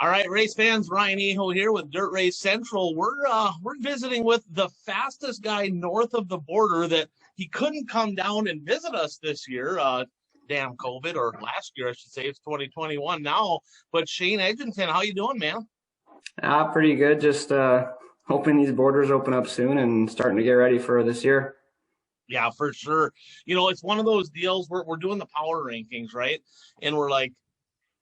All right, race fans, Ryan Eho here with Dirt Race Central. We're visiting with the fastest guy north of the border that he couldn't come down and visit us this year. Damn COVID, or last year I should say. It's 2021 now. But Shane Edginton, how you doing, man? Pretty good. Just hoping these borders open up soon and starting to get ready for this year. Yeah, for sure. You know, it's one of those deals where we're doing the power rankings, right? And we're like,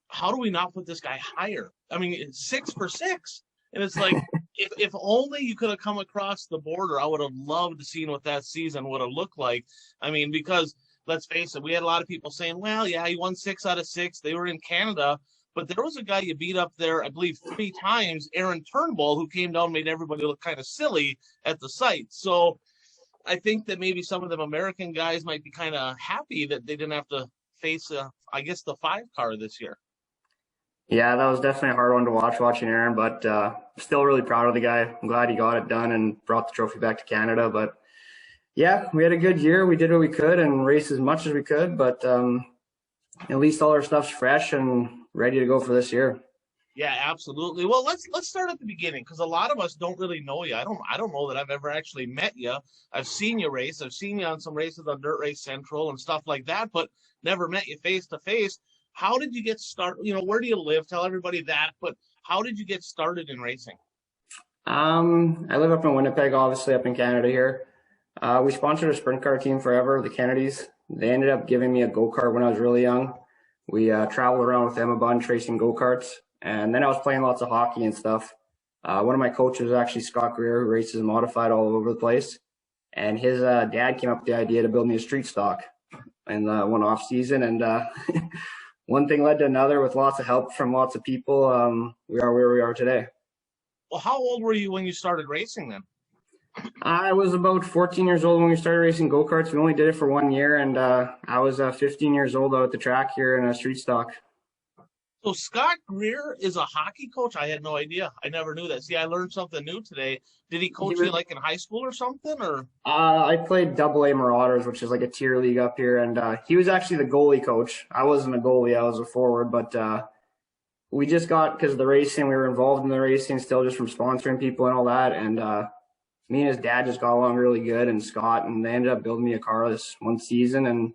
how do we not put this guy higher? I mean, it's 6 for 6. And it's like, if only you could have come across the border, I would have loved to see what that season would have looked like. I mean, because let's face it, we had a lot of people saying, well, yeah, he won 6 out of 6. They were in Canada. But there was a guy you beat up there, I believe, 3 times, Aaron Turnbull, who came down and made everybody look kind of silly at the site. So I think that maybe some of them American guys might be kind of happy that they didn't have to face, I guess, the 5 car this year. Yeah, that was definitely a hard one to watching Aaron, but still really proud of the guy. I'm glad he got it done and brought the trophy back to Canada. But yeah, we had a good year. We did what we could and raced as much as we could, but at least all our stuff's fresh and ready to go for this year. Yeah, absolutely. Well, let's start at the beginning, because a lot of us don't really know you. I don't know that I've ever actually met you. I've seen you race. I've seen you on some races on Dirt Race Central and stuff like that, but never met you face to face. How did you get started? You know, where do you live? Tell everybody that. But how did you get started in racing? I live up in Winnipeg, obviously up in Canada here. We sponsored a sprint car team forever, the Kennedys. They ended up giving me a go-kart when I was really young. We traveled around with them a bunch racing go-karts. And then I was playing lots of hockey and stuff. One of my coaches was actually Scott Greer, who races modified all over the place. And his dad came up with the idea to build me a street stock in one off season. And one thing led to another with lots of help from lots of people. We are where we are today. Well, how old were you when you started racing then? I was about 14 years old when we started racing go-karts. We only did it for 1 year. And I was 15 years old out at the track here in a street stock. So Scott Greer is a hockey coach? I had no idea. I never knew that. See, I learned something new today. Did he coach you like in high school or something? Or I played AA Marauders, which is like a tier league up here, and he was actually the goalie coach. I wasn't a goalie, I was a forward, but we just got, because of the racing, we were involved in the racing still just from sponsoring people and all that, and me and his dad just got along really good, and Scott, and they ended up building me a car this one season. And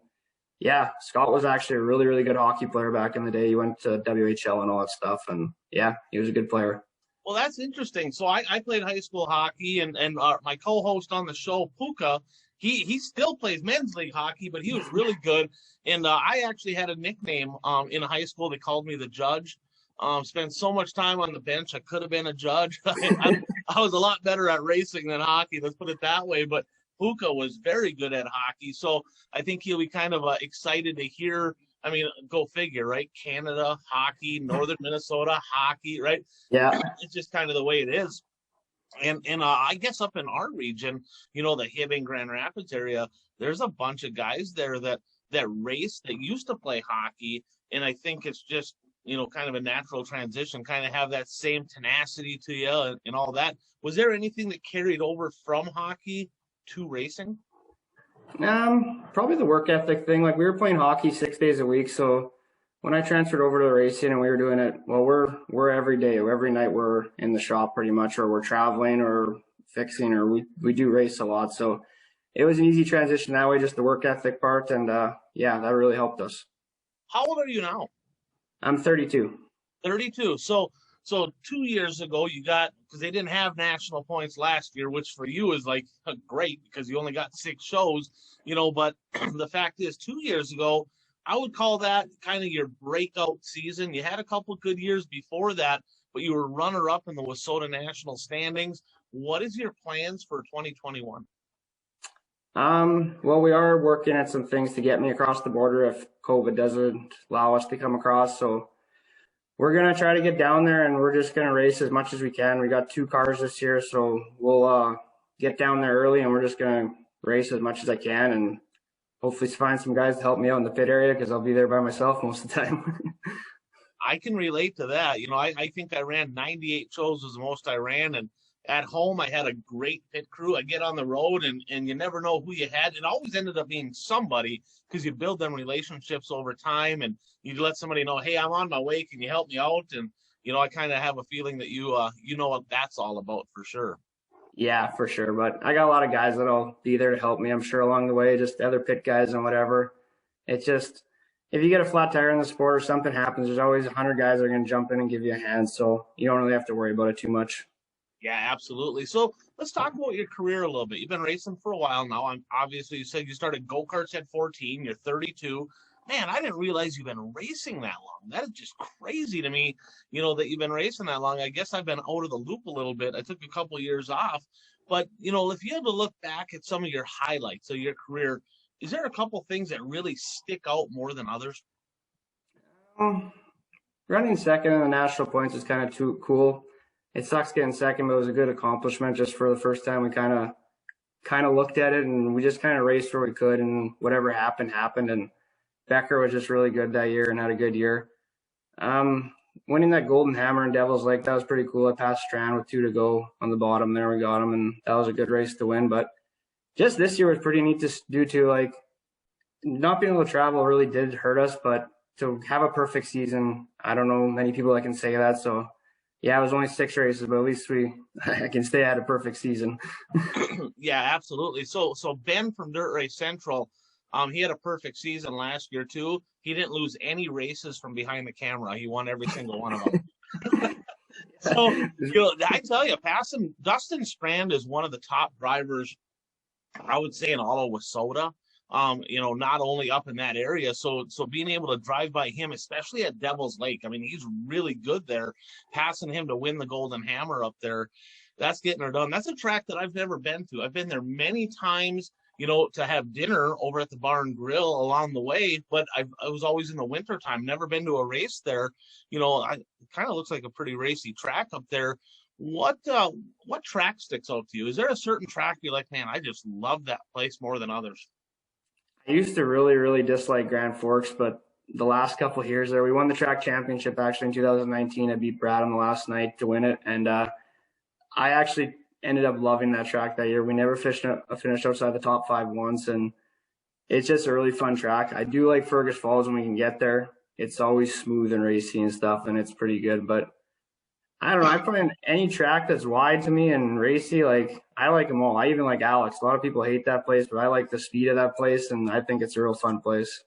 yeah, Scott was actually a really, really good hockey player back in the day. He went to WHL and all that stuff. And yeah, he was a good player. Well, that's interesting. So I played high school hockey, and my co-host on the show, Puka, he still plays men's league hockey, but he was really good. And I actually had a nickname in high school. They called me the judge. Spent so much time on the bench. I could have been a judge. I was a lot better at racing than hockey. Let's put it that way. But Puka was very good at hockey, so I think he'll be kind of excited to hear. I mean, go figure, right? Canada, hockey, northern Minnesota, hockey, right? Yeah. It's just kind of the way it is. And I guess up in our region, you know, the Hibbing, Grand Rapids area, there's a bunch of guys there that race, that used to play hockey, and I think it's just, you know, kind of a natural transition, kind of have that same tenacity to you and all that. Was there anything that carried over from hockey to racing? Probably the work ethic thing. Like, we were playing hockey 6 days a week, so when I transferred over to the racing and we were doing it, well, we're every day, every night we're in the shop pretty much, or we're traveling or fixing, or we do race a lot. So it was an easy transition that way, just the work ethic part, and yeah, that really helped us. How old are you now? I'm 32. 32. So 2 years ago, you got, because they didn't have national points last year, which for you is like great because you only got 6 shows, you know, but the fact is 2 years ago, I would call that kind of your breakout season. You had a couple good years before that, but you were runner up in the WISSOTA national standings. What is your plans for 2021? Well, we are working at some things to get me across the border if COVID doesn't allow us to come across. So we're going to try to get down there, and we're just going to race as much as we can. We got 2 cars this year, so we'll get down there early, and we're just going to race as much as I can and hopefully find some guys to help me out in the pit area, because I'll be there by myself most of the time. I can relate to that. You know, I think I ran 98 shows was the most I ran, and at home I had a great pit crew. I get on the road, and you never know who you had. It always ended up being somebody, because you build them relationships over time, and you let somebody know, hey, I'm on my way, can you help me out? And I kind of have a feeling that you know what that's all about for sure. Yeah, for sure. But I got a lot of guys that'll be there to help me, I'm sure, along the way, just other pit guys and whatever. It's just, if you get a flat tire in the sport or something happens, there's always 100 guys that are going to jump in and give you a hand. So you don't really have to worry about it too much. Yeah, absolutely. So let's talk about your career a little bit. You've been racing for a while now. I'm obviously, you said you started go-karts at 14. You're 32. Man, I didn't realize you've been racing that long. That is just crazy to me, that you've been racing that long. I guess I've been out of the loop a little bit. I took a couple of years off. But, if you had to look back at some of your highlights of your career, is there a couple things that really stick out more than others? Running second in the national points is kind of too cool. It sucks getting second, but it was a good accomplishment just for the first time. We kind of looked at it and we just kind of raced where we could, and whatever happened. And Becker was just really good that year and had a good year. Winning that Golden Hammer in Devil's Lake, that was pretty cool. I passed Strand with 2 to go on the bottom there. We got him, and that was a good race to win. But just this year was pretty neat due to like not being able to travel really did hurt us, but to have a perfect season, I don't know many people that can say that. So yeah, it was only 6 races, but at least I can stay at a perfect season. Yeah, absolutely. So Ben from Dirt Race Central, he had a perfect season last year too. He didn't lose any races from behind the camera. He won every single one of them. So I tell you, passing Dustin Strand is one of the top drivers, I would say, in all of WISSOTA. Not only up in that area. So being able to drive by him, especially at Devil's Lake, I mean, he's really good there. Passing him to win the Golden Hammer up there, that's getting her done. That's a track that I've never been to. I've been there many times, to have dinner over at the Bar and Grill along the way, but I was always in the wintertime, never been to a race there. It kind of looks like a pretty racy track up there. What track sticks out to you? Is there a certain track you're like, man, I just love that place more than others? I used to really, really dislike Grand Forks, but the last couple of years there, we won the track championship actually in 2019. I beat Brad on the last night to win it, and I actually ended up loving that track that year. We never finished outside the top 5 once, and it's just a really fun track. I do like Fergus Falls when we can get there. It's always smooth and racy and stuff, and it's pretty good, but I don't know. I find any track that's wide to me and racy, I like them all. I even like Alex. A lot of people hate that place, but I like the speed of that place, and I think it's a real fun place.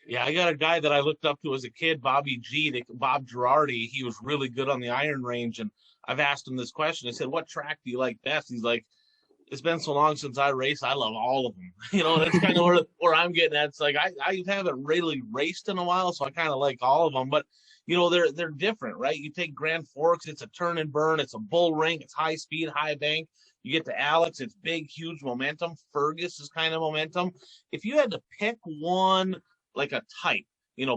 Yeah, I got a guy that I looked up to as a kid, Bob Girardi. He was really good on the Iron Range, and I've asked him this question. I said, what track do you like best? He's like, it's been so long since I raced. I love all of them. That's kind of where I'm getting at. It's like I haven't really raced in a while, so I kind of like all of them. But they're different, right? You take Grand Forks, it's a turn and burn, it's a bull ring, it's high speed, high bank. You get to Alex, it's big, huge momentum. Fergus is kind of momentum. If you had to pick one, like a type,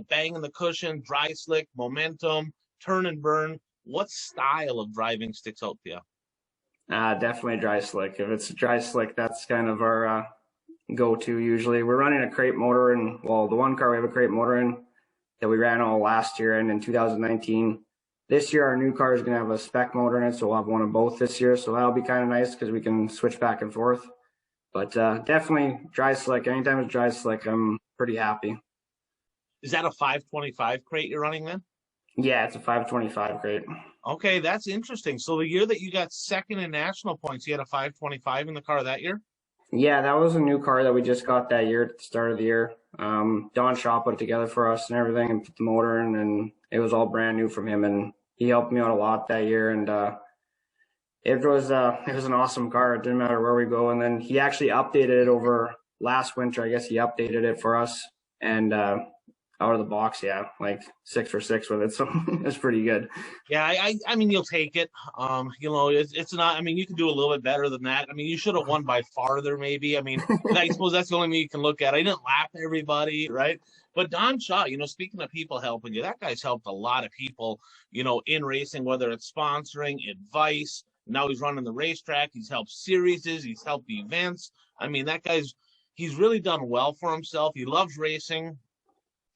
banging the cushion, dry slick, momentum, turn and burn, what style of driving sticks out to you? Definitely dry slick. If it's dry slick, that's kind of our go-to usually. We're running a crate motor, and the one car we have a crate motor in that we ran all last year and in 2019. This year, our new car is going to have a spec motor in it, so we'll have one of both this year. So that'll be kind of nice because we can switch back and forth. But definitely dry slick. Anytime it's dry slick, I'm pretty happy. Is that a 525 crate you're running then? Yeah, it's a 525 crate. Okay, that's interesting. So the year that you got second in national points, you had a 525 in the car that year? Yeah, that was a new car that we just got that year at the start of the year. Don Shaw put it together for us and everything and put the motor in, and it was all brand new from him, and he helped me out a lot that year, and it was an awesome car. It didn't matter where we go. And then he actually updated it over last winter. I guess he updated it for us, and out of the box, yeah, like 6 for 6 with it. So it's pretty good. Yeah, I mean, you'll take it. It's not. I mean, you can do a little bit better than that. I mean, you should have won by farther, maybe. I mean, I suppose that's the only thing you can look at. I didn't lap everybody, right? But Don Shaw, speaking of people helping you, that guy's helped a lot of people, in racing, whether it's sponsoring, advice. Now he's running the racetrack. He's helped series. He's helped events. I mean, he's really done well for himself. He loves racing.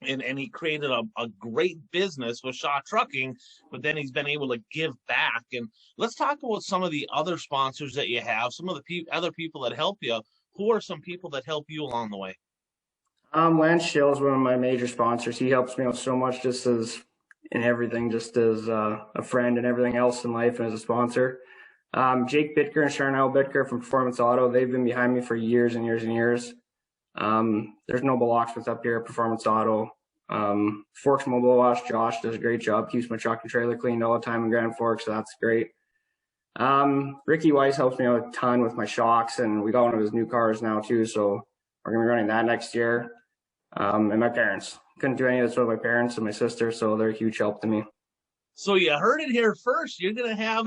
And he created a great business with Shaw Trucking, but then he's been able to give back. And let's talk about some of the other sponsors that you have, some of the other people that help you. Who are some people that help you along the way? Lance Schill is one of my major sponsors. He helps me out so much just as and everything, just as a friend and everything else in life and as a sponsor. Jake Bitker and Charnel Bitker from Performance Auto, they've been behind me for years and years and years. There's no locksmiths up here at Performance Auto. Forks Mobile Wash, Josh does a great job, keeps my truck and trailer cleaned all the time in Grand Forks, so that's great. Ricky Weiss helps me out a ton with my shocks, and we got one of his new cars now too, so we're gonna be running that next year. And my parents, couldn't do any of this without my parents and my sister, so they're a huge help to me. So you heard it here first. You're gonna have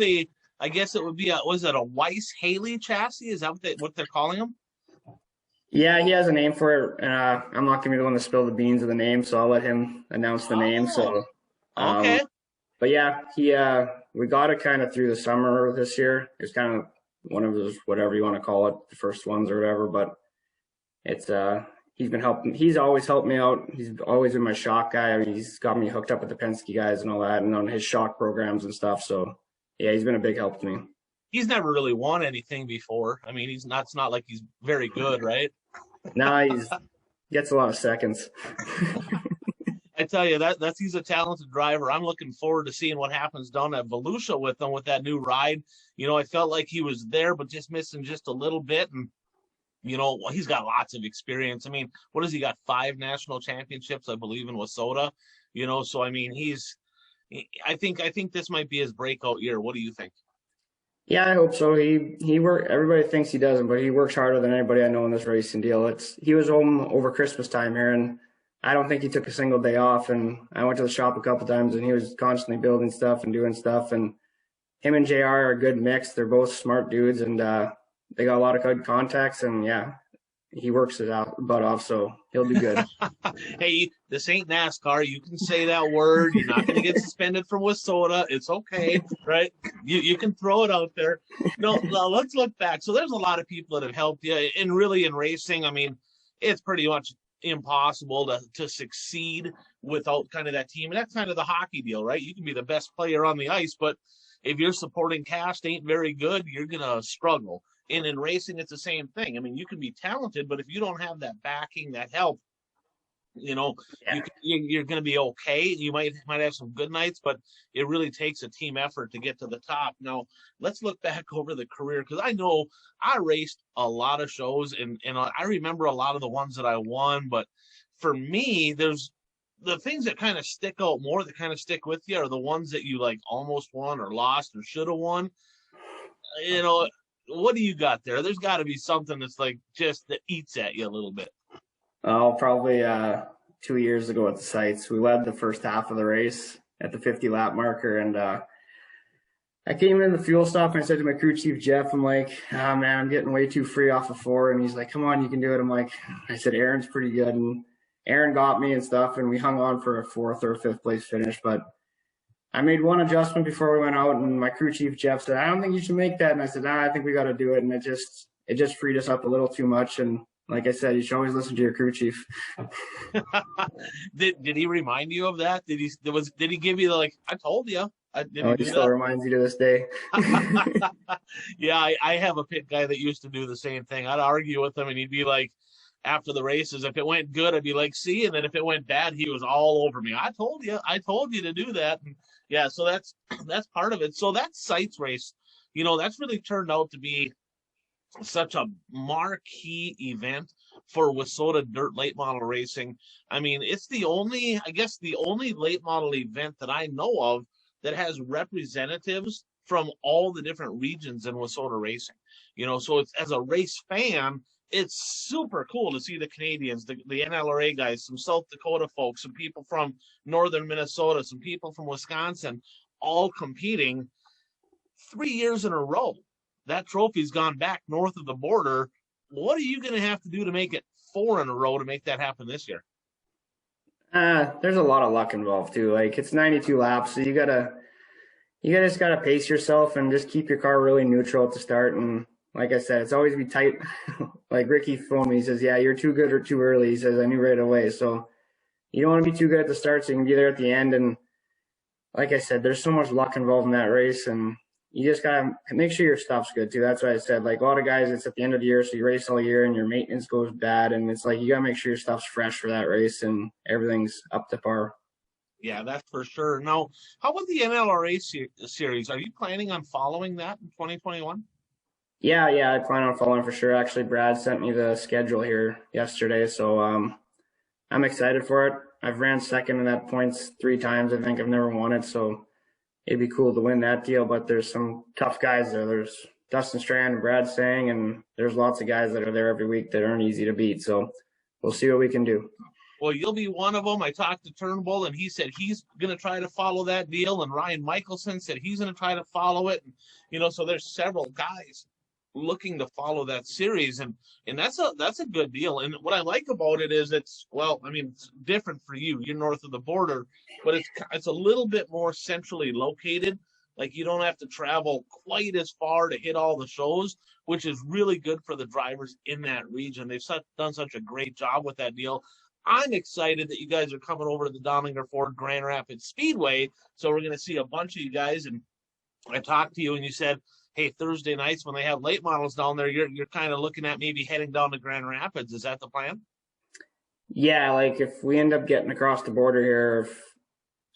I guess it would be was it a Weiss Haley chassis? Is that what they're calling them? Yeah, he has a name for it, and I'm not gonna be the one to spill the beans of the name, so I'll let him announce the name. So, okay. But yeah, we got it kind of through the summer this year. It's kind of one of those, whatever you want to call it, the first ones or whatever. But it's he's been helping. He's always helped me out. He's always been my shock guy. I mean, he's got me hooked up with the Penske guys and all that, and on his shock programs and stuff. So yeah, he's been a big help to me. He's never really won anything before. I mean, it's not like he's very good, right? No, he gets a lot of seconds. I tell you, he's a talented driver. I'm looking forward to seeing what happens down at Volusia with him with that new ride. You know, I felt like he was there, but just missing just a little bit. And, you know, he's got lots of experience. I mean, what has he got? 5 national championships, I believe, in WISSOTA. You know, so I mean, I think this might be his breakout year. What do you think? Yeah, I hope so. He everybody thinks he doesn't, but he works harder than anybody I know in this racing deal. He was home over Christmas time here, and I don't think he took a single day off. And I went to the shop a couple times, and he was constantly building stuff and doing stuff. And him and JR are a good mix. They're both smart dudes, and they got a lot of good contacts. And yeah, he works his butt off, so he'll do good. Hey, this ain't NASCAR. You can say that word. You're not going to get suspended from WISSOTA. It's okay, right? You can throw it out there. No, let's look back. So there's a lot of people that have helped you, and really in racing, I mean, it's pretty much impossible to succeed without kind of that team. And that's kind of the hockey deal, right? You can be the best player on the ice, but if your supporting cast ain't very good, you're going to struggle. And in racing, it's the same thing. I mean, you can be talented, but if you don't have that backing, that help, you know, yeah, you're going to be okay. You might have some good nights, but it really takes a team effort to get to the top. Now, let's look back over the career, because I know I raced a lot of shows, and I remember a lot of the ones that I won. But for me, there's the things that kind of stick out more, that kind of stick with you, are the ones that you like almost won or lost or should have won. You know, what do you got there? There's got to be something that's like just that eats at you a little bit. Oh, probably 2 years ago at the sites. We led the first half of the race at the 50-lap marker, and I came in the fuel stop and I said to my crew chief, Jeff, I'm like, oh, man, I'm getting way too free off of 4. And he's like, come on, you can do it. I'm like, I said, Aaron's pretty good. And Aaron got me and stuff, and we hung on for a 4th or 5th place finish. But I made one adjustment before we went out, and my crew chief, Jeff, said, I don't think you should make that. And I said, I think we got to do it. And it just freed us up a little too much. And like I said, you should always listen to your crew chief. Did he remind you of that? Did he give you like, I told you? He still reminds you to this day. Yeah, I have a pit guy that used to do the same thing. I'd argue with him, and he'd be like, after the races, if it went good, I'd be like, see, and then if it went bad, he was all over me. I told you to do that. And yeah, so that's part of it. So that sites race, you know, that's really turned out to be such a marquee event for WISSOTA dirt late model racing. I mean, it's the only late model event that I know of that has representatives from all the different regions in WISSOTA racing. You know, so it's, as a race fan, it's super cool to see the Canadians, the NLRA guys, some South Dakota folks, some people from northern Minnesota, some people from Wisconsin, all competing 3 years in a row. That trophy's gone back north of the border. What are you going to have to do to make it 4 in a row to make that happen this year? There's a lot of luck involved too. Like, it's 92 laps, so you just gotta pace yourself and just keep your car really neutral at the start. And like I said, it's always be tight. Like Ricky phoned me, he says, yeah, you're too good or too early. He says, I knew right away. So you don't want to be too good at the start, so you can be there at the end. And like I said, there's so much luck involved in that race, and you just gotta make sure your stuff's good too. That's what I said. Like, a lot of guys, it's at the end of the year, so you race all year and your maintenance goes bad, and it's like you gotta make sure your stuff's fresh for that race and everything's up to par. Yeah, that's for sure. Now, how about the NLRA series? Are you planning on following that in 2021? Yeah, I plan on following for sure. Actually, Brad sent me the schedule here yesterday, so I'm excited for it. I've ran second in that points 3 times. I think I've never won it, so it'd be cool to win that deal. But there's some tough guys there. There's Dustin Strand and Brad Sang, and there's lots of guys that are there every week that aren't easy to beat. So we'll see what we can do. Well, you'll be one of them. I talked to Turnbull, and he said he's going to try to follow that deal. And Ryan Michelson said he's going to try to follow it. And, so there's several guys looking to follow that series, and that's a good deal. And what I like about it is it's different for you. You're north of the border, but it's a little bit more centrally located. Like, you don't have to travel quite as far to hit all the shows, which is really good for the drivers in that region. They've done such a great job with that deal. I'm excited that you guys are coming over to the Downinger Ford Grand Rapids Speedway. So we're going to see a bunch of you guys. And I talked to you and you said, hey, Thursday nights when they have late models down there, you're kind of looking at maybe heading down to Grand Rapids. Is that the plan? Yeah, like if we end up getting across the border here,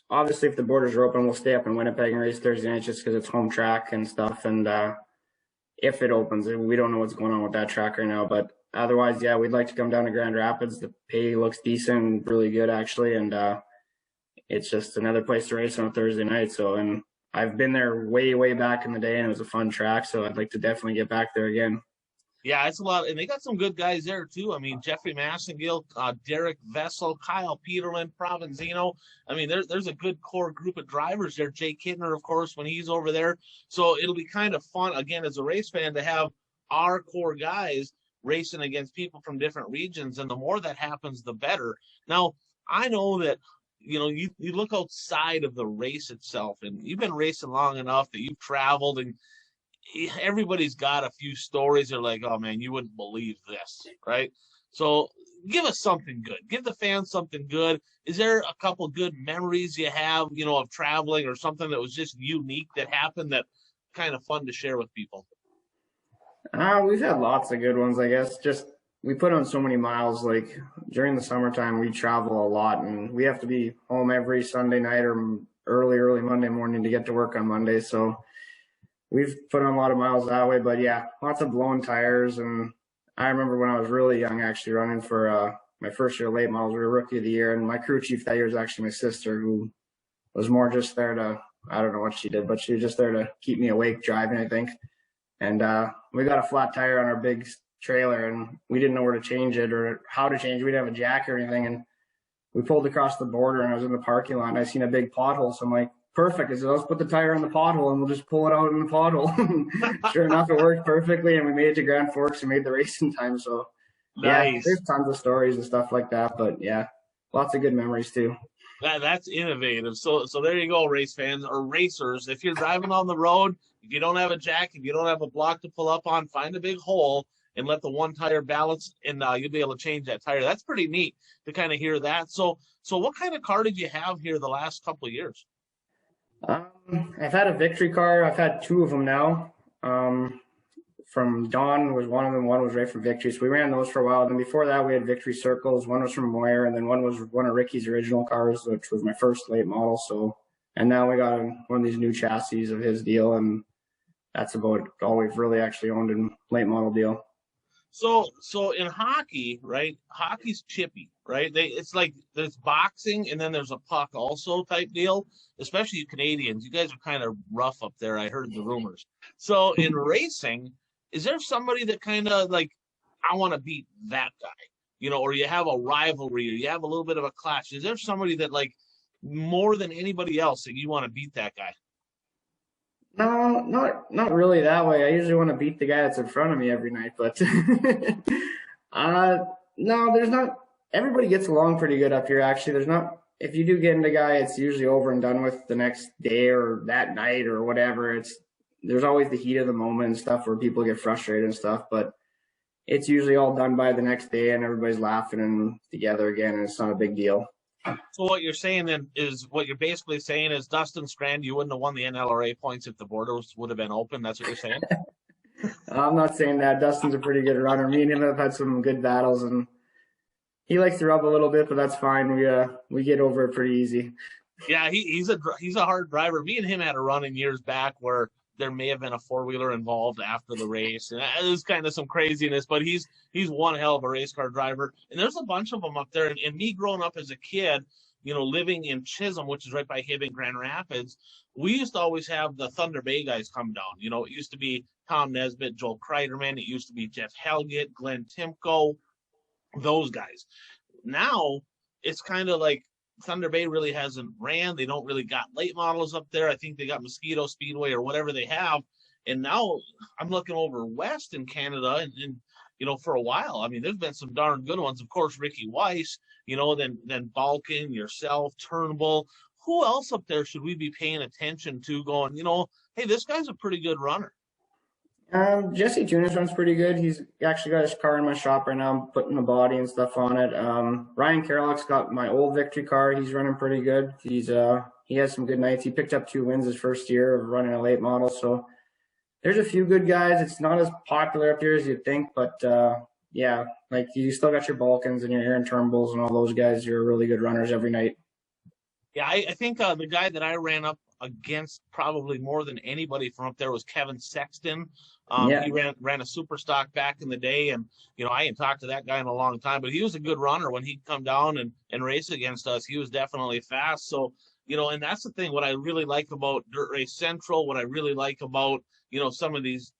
obviously if the borders are open, we'll stay up in Winnipeg and race Thursday nights just because it's home track and stuff. And if it opens, we don't know what's going on with that track right now, but otherwise, yeah, we'd like to come down to Grand Rapids. The pay looks decent, really good actually, and it's just another place to race on a Thursday night. So, and I've been there way back in the day, and it was a fun track. So I'd like to definitely get back there again. Yeah, it's a lot, and they got some good guys there too. I mean, Jeffrey Massengill, Derek Vessel, Kyle Peterlin, Provenzino. I mean, there's a good core group of drivers there. Jay Kidner, of course, when he's over there. So it'll be kind of fun, again, as a race fan, to have our core guys racing against people from different regions, and the more that happens, the better. Now, I know that you look outside of the race itself, and you've been racing long enough that you've traveled, and everybody's got a few stories. They're like, oh man, you wouldn't believe this, right? So give us something good. Give the fans something good. Is there a couple good memories you have, of traveling, or something that was just unique that happened that kind of fun to share with people? We've had lots of good ones, I guess. Just we put on so many miles. Like during the summertime, we travel a lot, and we have to be home every Sunday night or early Monday morning to get to work on Monday. So we've put on a lot of miles that way. But yeah, lots of blown tires. And I remember when I was really young, actually running for my first year late models. We were rookie of the year, and my crew chief that year was actually my sister, who was more just there to, I don't know what she did, but she was just there to keep me awake driving, I think. And we got a flat tire on our big trailer, and we didn't know where to change it or how to change it. We didn't have a jack or anything. And we pulled across the border, and I was in the parking lot, and I seen a big pothole. So I'm like, perfect. I said, let's put the tire in the pothole, and we'll just pull it out in the pothole. Sure enough, it worked perfectly, and we made it to Grand Forks and made the race in time. So, nice. Yeah, there's tons of stories and stuff like that. But, yeah, lots of good memories, too. That's innovative. So there you go, race fans or racers. If you're driving on the road, if you don't have a jack, if you don't have a block to pull up on, find a big hole and let the one tire balance, and you'll be able to change that tire. That's pretty neat to kind of hear that. So what kind of car did you have here the last couple of years? I've had a victory car. I've had 2 of them now. From Dawn was one of them. One was right from Victory. So we ran those for a while. Then before that, we had Victory Circles. One was from Moyer, and then one was one of Ricky's original cars, which was my first late model. So, and now we got one of these new chassis of his deal, and that's about all we've really actually owned in late model deal. So in hockey, right? Hockey's chippy, right? It's like there's boxing and then there's a puck also type deal. Especially you Canadians, you guys are kind of rough up there. I heard the rumors. So in racing, is there somebody that kind of like, I want to beat that guy, or you have a rivalry or you have a little bit of a clash? Is there somebody that like more than anybody else that you want to beat that guy? No, not really that way. I usually want to beat the guy that's in front of me every night, but no, there's not. Everybody gets along pretty good up here, actually. There's not. If you do get into a guy, it's usually over and done with the next day or that night or whatever. There's always the heat of the moment and stuff where people get frustrated and stuff, but it's usually all done by the next day and everybody's laughing and together again, and it's not a big deal. So what you're saying then is, what you're basically saying is, Dustin Strand, you wouldn't have won the NLRA points if the borders would have been open. That's what you're saying? I'm not saying that. Dustin's a pretty good runner. Me and him have had some good battles, and he likes to rub a little bit, but that's fine. We get over it pretty easy. Yeah, he's a hard driver. Me and him had a run in years back where there may have been a four-wheeler involved after the race, and it was kind of some craziness. But he's one hell of a race car driver, and there's a bunch of them up there. And me growing up as a kid, living in Chisholm, which is right by Hibbing, Grand Rapids, we used to always have the Thunder Bay guys come down. It used to be Tom Nesbitt, Joel Kreiderman. It used to be Jeff Helgett, Glenn Timko, those guys. Now it's kind of like Thunder Bay really hasn't ran. They don't really got late models up there. I think they got Mosquito Speedway or whatever they have. And now I'm looking over west in Canada and for a while, I mean, there's been some darn good ones. Of course, Ricky Weiss, then Balkan, yourself, Turnbull. Who else up there should we be paying attention to going, hey, this guy's a pretty good runner? Jesse Tunis runs pretty good. He's actually got his car in my shop right now. I'm putting the body and stuff on it. Ryan Carlock's got my old victory car. He's running pretty good. He has some good nights. He picked up 2 wins his first year of running a late model. So there's a few good guys. It's not as popular up here as you'd think, but yeah, like you still got your Balkans and your Aaron Turnbulls and all those guys. You're really good runners every night. Yeah, I think the guy that I ran up against probably more than anybody from up there was Kevin Sexton. He ran a super stock back in the day, and I hadn't talked to that guy in a long time, but he was a good runner when he'd come down and race against us. He was definitely fast. So and that's the thing. What I really like about Dirt Race Central, what I really like about some of these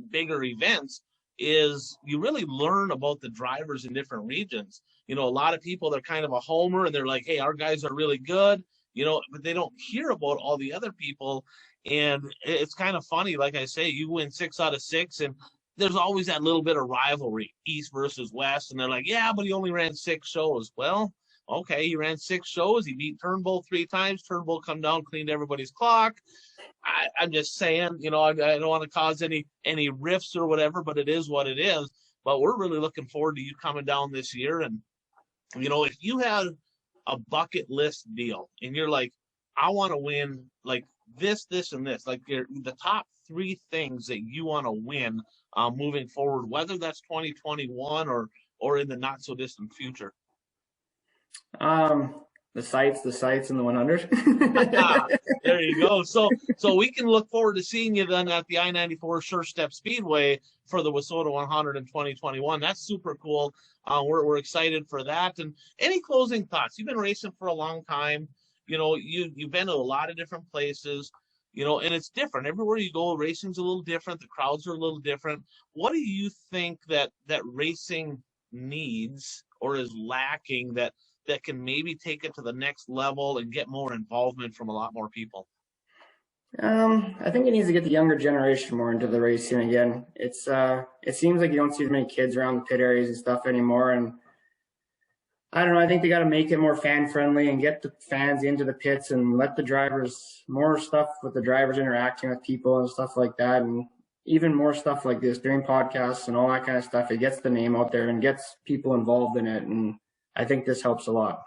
bigger events, is you really learn about the drivers in different regions. A lot of people, they're kind of a homer and they're like, hey, our guys are really good, but they don't hear about all the other people. And it's kind of funny. Like I say, you win 6 out of 6 and there's always that little bit of rivalry, East versus West. And they're like, yeah, but he only ran 6 shows. Well, okay, he ran 6 shows. He beat Turnbull 3 times. Turnbull come down, cleaned everybody's clock. I'm just saying, I don't want to cause any rifts or whatever, but it is what it is. But we're really looking forward to you coming down this year. And, if you had a bucket list deal and you're like, I want to win like this, and this, like the top 3 things that you want to win moving forward, whether that's 2021 or in the not so distant future. The sights, and the 100. There you go. So we can look forward to seeing you then at the I-94 Sure Step Speedway for the WISSOTA 100 in 2021. That's super cool. We're excited for that. And any closing thoughts? You've been racing for a long time. You've been to a lot of different places. And it's different. Everywhere you go, racing's a little different. The crowds are a little different. What do you think that racing needs or is lacking that can maybe take it to the next level and get more involvement from a lot more people? I think it needs to get the younger generation more into the racing again. It seems like you don't see as many kids around the pit areas and stuff anymore. And I don't know, I think they got to make it more fan friendly and get the fans into the pits and let the drivers, more stuff with the drivers interacting with people and stuff like that. And even more stuff like this, doing podcasts and all that kind of stuff. It gets the name out there and gets people involved in it. And I think this helps a lot.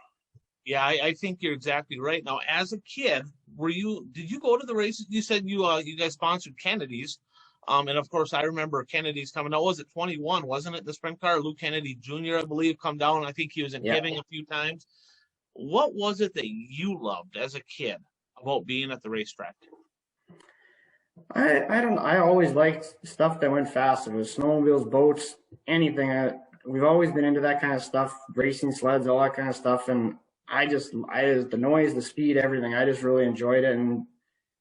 Yeah, I think you're exactly right. Now, as a kid, did you go to the races? You said you guys sponsored Kennedy's. And of course, I remember Kennedy's coming out. Was it 21, wasn't it? The sprint car, Lou Kennedy Jr., I believe, come down. I think he was in Hibbing a few times. What was it that you loved as a kid about being at the racetrack? I always liked stuff that went fast. It was snowmobiles, boats, anything. We've always been into that kind of stuff, racing sleds, all that kind of stuff. And the noise, the speed, everything, I just really enjoyed it. And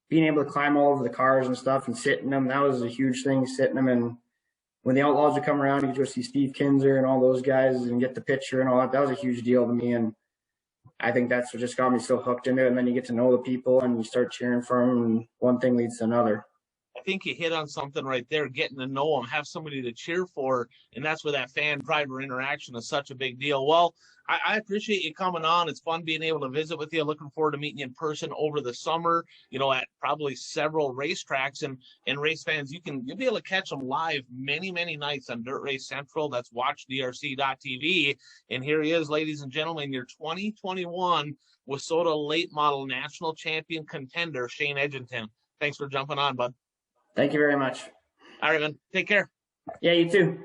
being able to climb all over the cars and stuff and sit in them, that was a huge thing, sitting them. And when the Outlaws would come around, you could just see Steve Kinzer and all those guys and get the picture and all that. That was a huge deal to me. And I think that's what just got me so hooked into it. And then you get to know the people and you start cheering for them, and one thing leads to another. I think you hit on something right there, getting to know them, have somebody to cheer for, and that's where that fan-driver interaction is such a big deal. Well, I appreciate you coming on. It's fun being able to visit with you. Looking forward to meeting you in person over the summer, at probably several racetracks. And race fans, you'll be able to catch them live many, many nights on Dirt Race Central. That's watchdrc.tv. And here he is, ladies and gentlemen, your 2021 WISSOTA Late Model National Champion contender, Shane Edginton. Thanks for jumping on, bud. Thank you very much. All right, man. Take care. Yeah, you too.